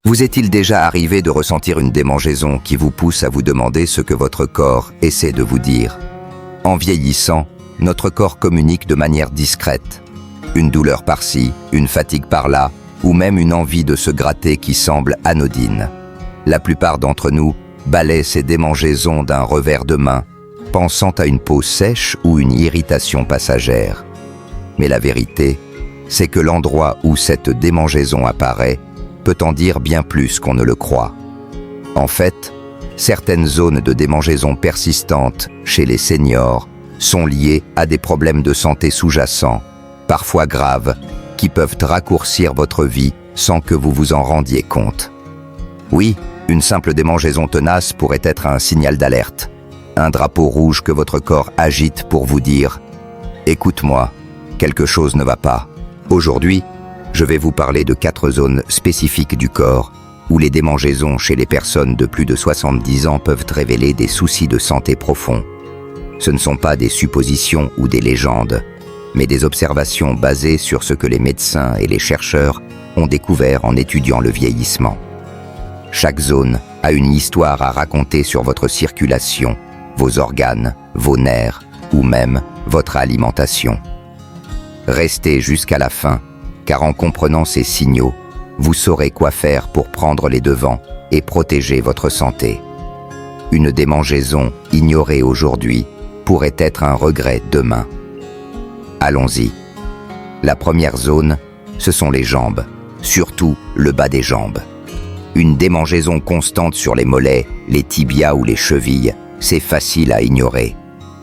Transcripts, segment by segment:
Vous est-il déjà arrivé de ressentir une démangeaison qui vous pousse à vous demander ce que votre corps essaie de vous dire? En vieillissant, notre corps communique de manière discrète. Une douleur par-ci, une fatigue par-là, ou même une envie de se gratter qui semble anodine. La plupart d'entre nous balaient ces démangeaisons d'un revers de main, pensant à une peau sèche ou une irritation passagère. Mais la vérité, c'est que l'endroit où cette démangeaison apparaît peut en dire bien plus qu'on ne le croit. En fait, certaines zones de démangeaison persistantes chez les seniors sont liées à des problèmes de santé sous-jacents, parfois graves, qui peuvent raccourcir votre vie sans que vous vous en rendiez compte. Oui, une simple démangeaison tenace pourrait être un signal d'alerte, un drapeau rouge que votre corps agite pour vous dire « Écoute-moi, quelque chose ne va pas ». Aujourd'hui, je vais vous parler de 4 zones spécifiques du corps où les démangeaisons chez les personnes de plus de 70 ans peuvent révéler des soucis de santé profonds. Ce ne sont pas des suppositions ou des légendes, mais des observations basées sur ce que les médecins et les chercheurs ont découvert en étudiant le vieillissement. Chaque zone a une histoire à raconter sur votre circulation, vos organes, vos nerfs ou même votre alimentation. Restez jusqu'à la fin, car en comprenant ces signaux, vous saurez quoi faire pour prendre les devants et protéger votre santé. Une démangeaison ignorée aujourd'hui pourrait être un regret demain. Allons-y. La première zone, ce sont les jambes, surtout le bas des jambes. Une démangeaison constante sur les mollets, les tibias ou les chevilles, c'est facile à ignorer.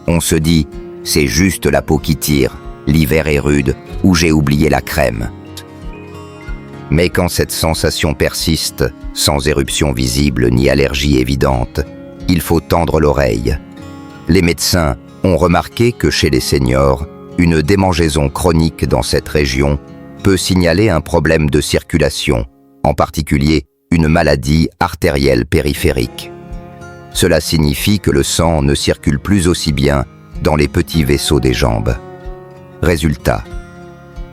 On se dit, c'est juste la peau qui tire, l'hiver est rude ou j'ai oublié la crème. Mais quand cette sensation persiste, sans éruption visible ni allergie évidente, il faut tendre l'oreille. Les médecins ont remarqué que chez les seniors, une démangeaison chronique dans cette région peut signaler un problème de circulation, en particulier une maladie artérielle périphérique. Cela signifie que le sang ne circule plus aussi bien dans les petits vaisseaux des jambes. Résultat,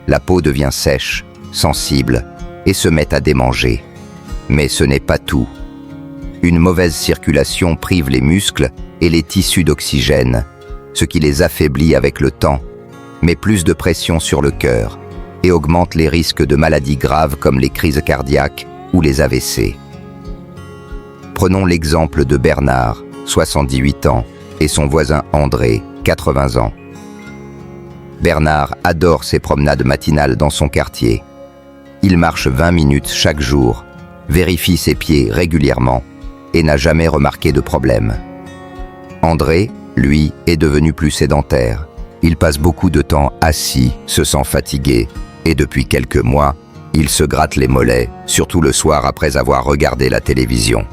la peau devient sèche, sensible et se met à démanger. Mais ce n'est pas tout. Une mauvaise circulation prive les muscles et les tissus d'oxygène, ce qui les affaiblit avec le temps, met plus de pression sur le cœur et augmente les risques de maladies graves comme les crises cardiaques ou les AVC. Prenons l'exemple de Bernard, 78 ans, et son voisin André, 80 ans. Bernard adore ses promenades matinales dans son quartier. Il marche 20 minutes chaque jour, vérifie ses pieds régulièrement et n'a jamais remarqué de problème. André, lui, est devenu plus sédentaire. Il passe beaucoup de temps assis, se sent fatigué, et depuis quelques mois, il se gratte les mollets, surtout le soir après avoir regardé la télévision.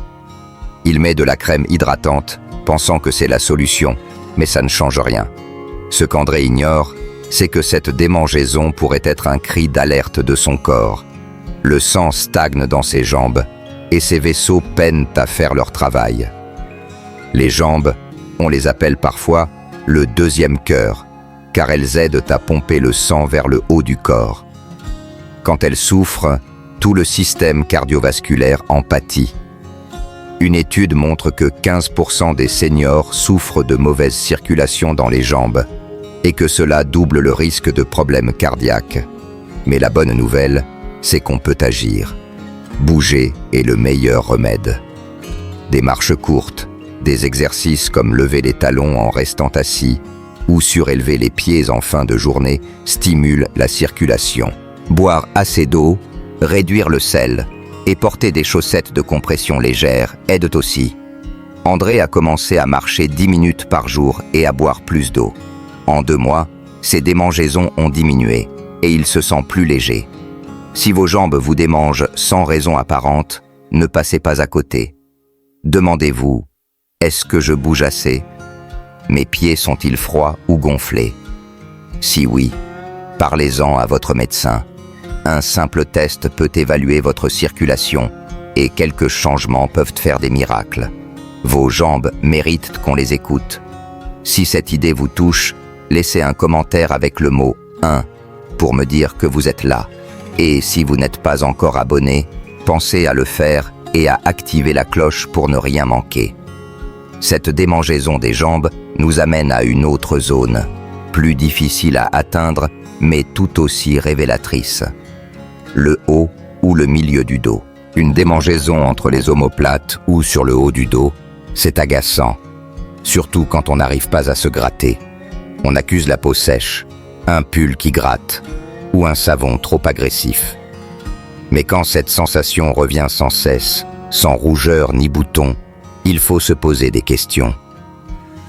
Il met de la crème hydratante, pensant que c'est la solution, mais ça ne change rien. Ce qu'André ignore, c'est que cette démangeaison pourrait être un cri d'alerte de son corps. Le sang stagne dans ses jambes, et ses vaisseaux peinent à faire leur travail. Les jambes, on les appelle parfois le deuxième cœur, car elles aident à pomper le sang vers le haut du corps. Quand elles souffrent, tout le système cardiovasculaire en pâtit. Une étude montre que 15% des seniors souffrent de mauvaise circulation dans les jambes et que cela double le risque de problèmes cardiaques. Mais la bonne nouvelle, c'est qu'on peut agir. Bouger est le meilleur remède. Des marches courtes, des exercices comme lever les talons en restant assis ou surélever les pieds en fin de journée stimulent la circulation. Boire assez d'eau, réduire le sel et porter des chaussettes de compression légère aident aussi. André a commencé à marcher 10 minutes par jour et à boire plus d'eau. En 2 mois, ses démangeaisons ont diminué et il se sent plus léger. Si vos jambes vous démangent sans raison apparente, ne passez pas à côté. Demandez-vous, est-ce que je bouge assez? Mes pieds sont-ils froids ou gonflés? Si oui, parlez-en à votre médecin. Un simple test peut évaluer votre circulation et quelques changements peuvent faire des miracles. Vos jambes méritent qu'on les écoute. Si cette idée vous touche, laissez un commentaire avec le mot « 1 » pour me dire que vous êtes là. Et si vous n'êtes pas encore abonné, Pensez à le faire et à activer la cloche pour ne rien manquer. Cette démangeaison des jambes nous amène à une autre zone, plus difficile à atteindre, mais tout aussi révélatrice. Le haut ou le milieu du dos. Une démangeaison entre les omoplates ou sur le haut du dos, c'est agaçant, surtout quand on n'arrive pas à se gratter. On accuse la peau sèche, un pull qui gratte ou un savon trop agressif. Mais quand cette sensation revient sans cesse, sans rougeur ni boutons, il faut se poser des questions.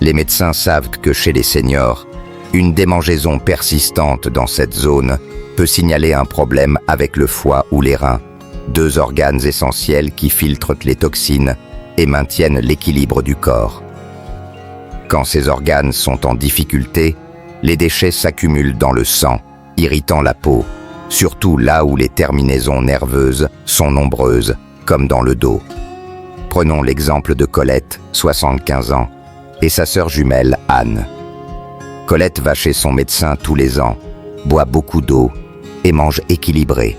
Les médecins savent que chez les seniors, une démangeaison persistante dans cette zone peut signaler un problème avec le foie ou les reins, deux organes essentiels qui filtrent les toxines et maintiennent l'équilibre du corps. Quand ces organes sont en difficulté, les déchets s'accumulent dans le sang, irritant la peau, surtout là où les terminaisons nerveuses sont nombreuses, comme dans le dos. Prenons l'exemple de Colette, 75 ans, et sa sœur jumelle, Anne. Colette va chez son médecin tous les ans, boit beaucoup d'eau et mange équilibré.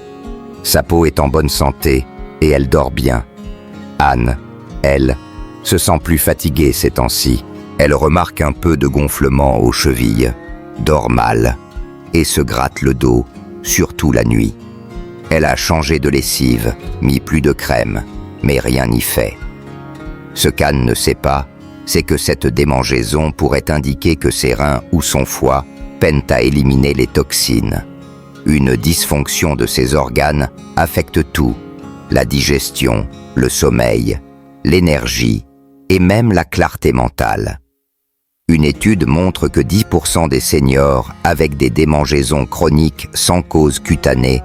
Sa peau est en bonne santé et elle dort bien. Anne, elle, se sent plus fatiguée ces temps-ci. Elle remarque un peu de gonflement aux chevilles, dort mal et se gratte le dos, surtout la nuit. Elle a changé de lessive, mis plus de crème, mais rien n'y fait. Ce qu'Anne ne sait pas, c'est que cette démangeaison pourrait indiquer que ses reins ou son foie peinent à éliminer les toxines. Une dysfonction de ces organes affecte tout, la digestion, le sommeil, l'énergie et même la clarté mentale. Une étude montre que 10% des seniors avec des démangeaisons chroniques sans cause cutanée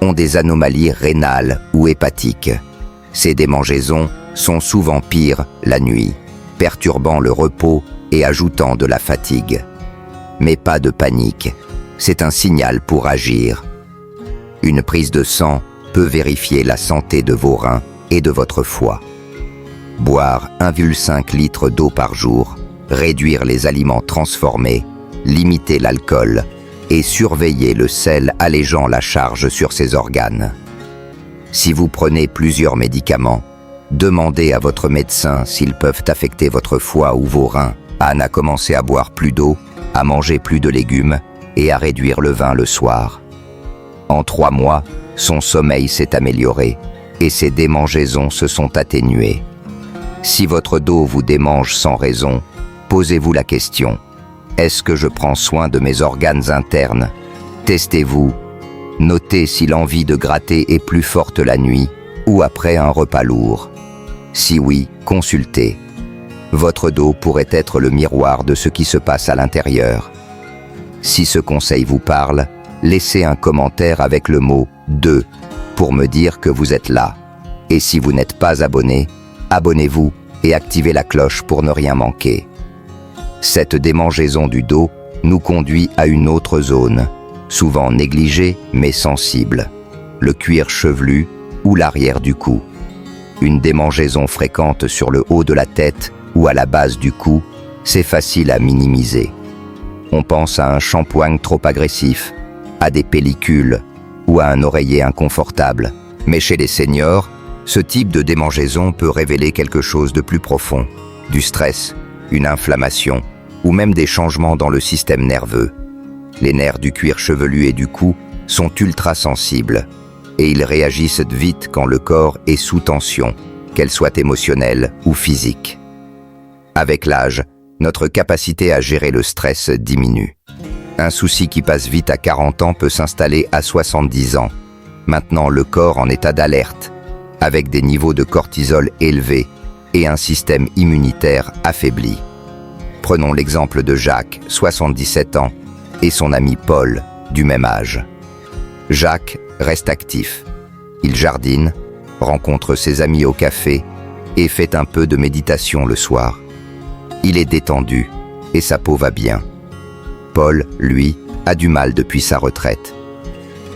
ont des anomalies rénales ou hépatiques. Ces démangeaisons sont souvent pires la nuit, perturbant le repos et ajoutant de la fatigue. Mais pas de panique, c'est un signal pour agir. Une prise de sang peut vérifier la santé de vos reins et de votre foie. Boire 1,5 litre d'eau par jour, réduire les aliments transformés, limiter l'alcool et surveiller le sel allégeant la charge sur ces organes. Si vous prenez plusieurs médicaments, demandez à votre médecin s'ils peuvent affecter votre foie ou vos reins. Anne a commencé à boire plus d'eau, à manger plus de légumes et à réduire le vin le soir. En 3 mois, son sommeil s'est amélioré et ses démangeaisons se sont atténuées. Si votre dos vous démange sans raison, posez-vous la question: est-ce que je prends soin de mes organes internes? Testez-vous. Notez si l'envie de gratter est plus forte la nuit ou après un repas lourd. Si oui, consultez. Votre dos pourrait être le miroir de ce qui se passe à l'intérieur. Si ce conseil vous parle, laissez un commentaire avec le mot « 2 » pour me dire que vous êtes là. Et si vous n'êtes pas abonné, abonnez-vous et activez la cloche pour ne rien manquer. Cette démangeaison du dos nous conduit à une autre zone, souvent négligée mais sensible, le cuir chevelu ou l'arrière du cou. Une démangeaison fréquente sur le haut de la tête ou à la base du cou, c'est facile à minimiser. On pense à un shampoing trop agressif, à des pellicules ou à un oreiller inconfortable. Mais chez les seniors, ce type de démangeaison peut révéler quelque chose de plus profond, du stress, une inflammation ou même des changements dans le système nerveux. Les nerfs du cuir chevelu et du cou sont ultra sensibles et ils réagissent vite quand le corps est sous tension, qu'elle soit émotionnelle ou physique. Avec l'âge, notre capacité à gérer le stress diminue. Un souci qui passe vite à 40 ans peut s'installer à 70 ans. Maintenant, le corps en état d'alerte, avec des niveaux de cortisol élevés et un système immunitaire affaibli. Prenons l'exemple de Jacques, 77 ans, et son ami Paul, du même âge. Jacques reste actif. Il jardine, rencontre ses amis au café et fait un peu de méditation le soir. Il est détendu et sa peau va bien. Paul, lui, a du mal depuis sa retraite.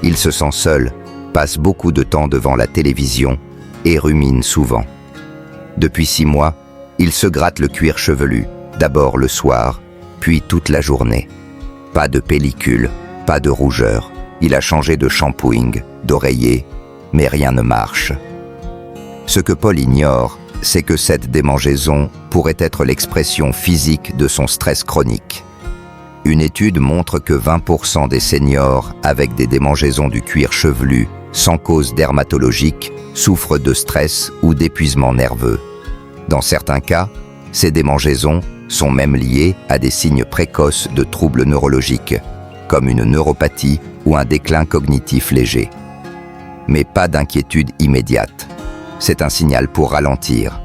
Il se sent seul, passe beaucoup de temps devant la télévision et rumine souvent. Depuis 6 mois, il se gratte le cuir chevelu, d'abord le soir, puis toute la journée. Pas de pellicule, pas de rougeur. Il a changé de shampooing, d'oreiller, mais rien ne marche. Ce que Paul ignore, c'est que cette démangeaison pourrait être l'expression physique de son stress chronique. Une étude montre que 20% des seniors avec des démangeaisons du cuir chevelu sans cause dermatologique souffrent de stress ou d'épuisement nerveux. Dans certains cas, ces démangeaisons sont même liées à des signes précoces de troubles neurologiques, comme une neuropathie ou un déclin cognitif léger. Mais pas d'inquiétude immédiate. C'est un signal pour ralentir.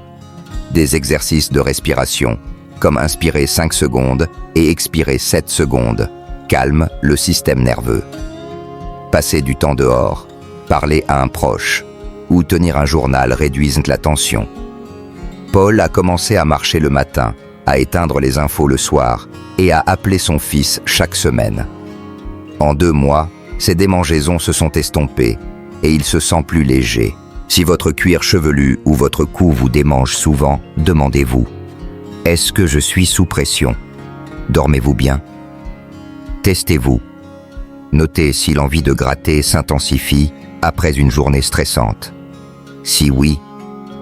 Des exercices de respiration, comme inspirer 5 secondes et expirer 7 secondes, calment le système nerveux. Passer du temps dehors, parler à un proche ou tenir un journal réduisent la tension. Paul a commencé à marcher le matin, à éteindre les infos le soir et à appeler son fils chaque semaine. En 2 mois, ses démangeaisons se sont estompées et il se sent plus léger. Si votre cuir chevelu ou votre cou vous démange souvent, demandez-vous: est-ce que je suis sous pression? Dormez-vous bien? Testez-vous. Notez si l'envie de gratter s'intensifie après une journée stressante. Si oui,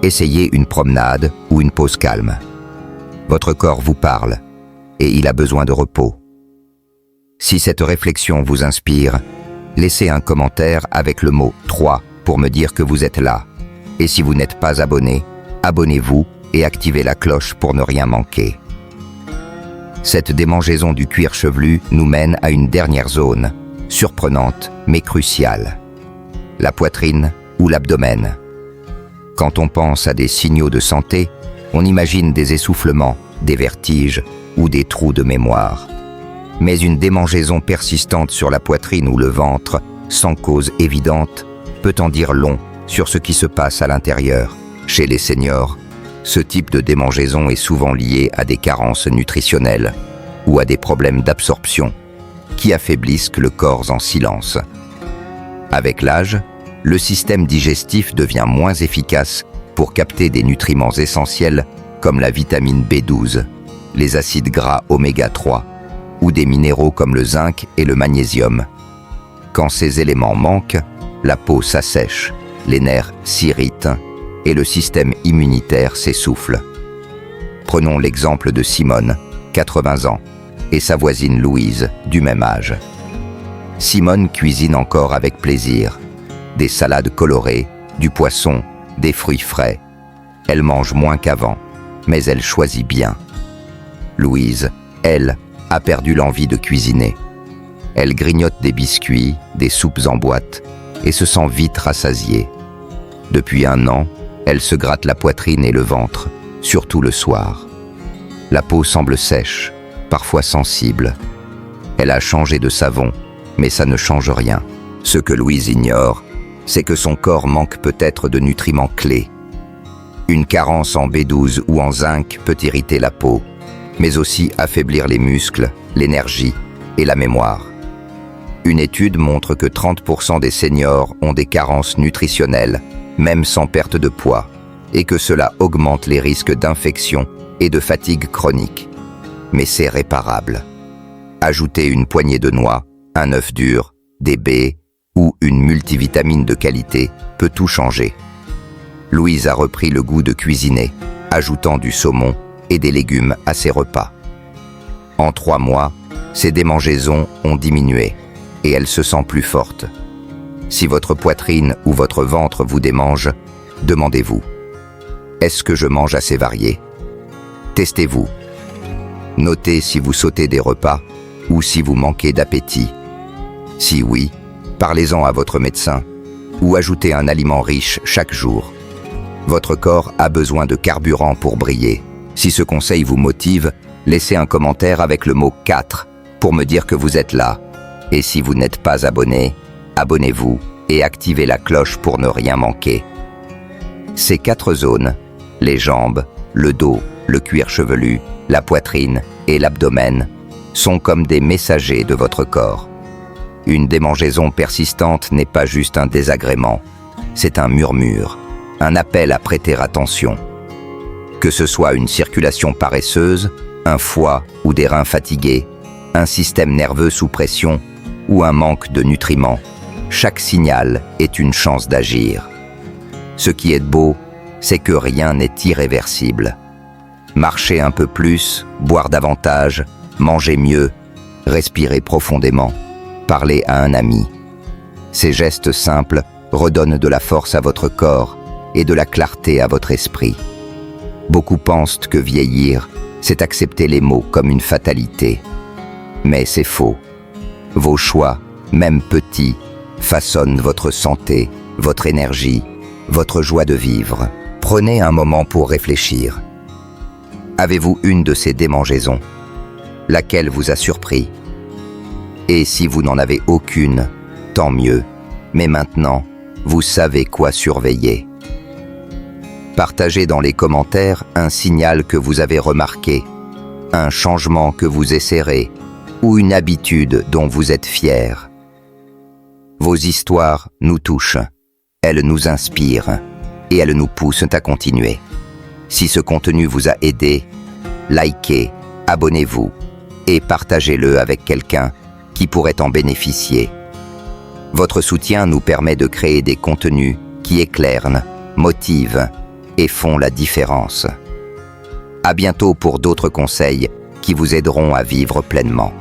essayez une promenade ou une pause calme. Votre corps vous parle et il a besoin de repos. Si cette réflexion vous inspire, laissez un commentaire avec le mot 3 pour me dire que vous êtes là. Et si vous n'êtes pas abonné, abonnez-vous et activez la cloche pour ne rien manquer. Cette démangeaison du cuir chevelu nous mène à une dernière zone, surprenante mais cruciale: la poitrine ou l'abdomen. Quand on pense à des signaux de santé, on imagine des essoufflements, des vertiges ou des trous de mémoire. Mais une démangeaison persistante sur la poitrine ou le ventre, sans cause évidente, peut en dire long sur ce qui se passe à l'intérieur. Chez les seniors, ce type de démangeaison est souvent lié à des carences nutritionnelles ou à des problèmes d'absorption qui affaiblissent le corps en silence. Avec l'âge, le système digestif devient moins efficace pour capter des nutriments essentiels comme la vitamine B12, les acides gras oméga 3 ou des minéraux comme le zinc et le magnésium. Quand ces éléments manquent, la peau s'assèche, les nerfs s'irritent et le système immunitaire s'essouffle. Prenons l'exemple de Simone, 80 ans, et sa voisine Louise, du même âge. Simone cuisine encore avec plaisir. Des salades colorées, du poisson, des fruits frais. Elle mange moins qu'avant, mais elle choisit bien. Louise, elle, a perdu l'envie de cuisiner. Elle grignote des biscuits, des soupes en boîte, et se sent vite rassasiée. Depuis 1 an, elle se gratte la poitrine et le ventre, surtout le soir. La peau semble sèche, parfois sensible. Elle a changé de savon, mais ça ne change rien. Ce que Louise ignore, c'est que son corps manque peut-être de nutriments clés. Une carence en B12 ou en zinc peut irriter la peau, mais aussi affaiblir les muscles, l'énergie et la mémoire. Une étude montre que 30% des seniors ont des carences nutritionnelles, même sans perte de poids, et que cela augmente les risques d'infection et de fatigue chronique. Mais c'est réparable. Ajoutez une poignée de noix, un œuf dur, des baies ou une multivitamine de qualité peut tout changer. Louise a repris le goût de cuisiner, ajoutant du saumon et des légumes à ses repas. En 3 mois, ses démangeaisons ont diminué et elle se sent plus forte. Si votre poitrine ou votre ventre vous démange, demandez-vous: est-ce que je mange assez varié? Testez-vous. Notez si vous sautez des repas ou si vous manquez d'appétit. Si oui, parlez-en à votre médecin ou ajoutez un aliment riche chaque jour. Votre corps a besoin de carburant pour briller. Si ce conseil vous motive, laissez un commentaire avec le mot 4 pour me dire que vous êtes là. Et si vous n'êtes pas abonné, abonnez-vous et activez la cloche pour ne rien manquer. Ces 4 zones, les jambes, le dos, le cuir chevelu, la poitrine et l'abdomen, sont comme des messagers de votre corps. Une démangeaison persistante n'est pas juste un désagrément, c'est un murmure, un appel à prêter attention. Que ce soit une circulation paresseuse, un foie ou des reins fatigués, un système nerveux sous pression ou un manque de nutriments, chaque signal est une chance d'agir. Ce qui est beau, c'est que rien n'est irréversible. Marchez un peu plus, boire davantage, manger mieux, respirer profondément, parler à un ami. Ces gestes simples redonnent de la force à votre corps et de la clarté à votre esprit. Beaucoup pensent que vieillir, c'est accepter les maux comme une fatalité. Mais c'est faux. Vos choix, même petits, façonnent votre santé, votre énergie, votre joie de vivre. Prenez un moment pour réfléchir. Avez-vous une de ces démangeaisons? Laquelle vous a surpris? Et si vous n'en avez aucune, tant mieux. Mais maintenant, vous savez quoi surveiller. Partagez dans les commentaires un signal que vous avez remarqué, un changement que vous essaierez, ou une habitude dont vous êtes fier. Vos histoires nous touchent, elles nous inspirent et elles nous poussent à continuer. Si ce contenu vous a aidé, likez, abonnez-vous et partagez-le avec quelqu'un qui pourrait en bénéficier. Votre soutien nous permet de créer des contenus qui éclairent, motivent et font la différence. À bientôt pour d'autres conseils qui vous aideront à vivre pleinement.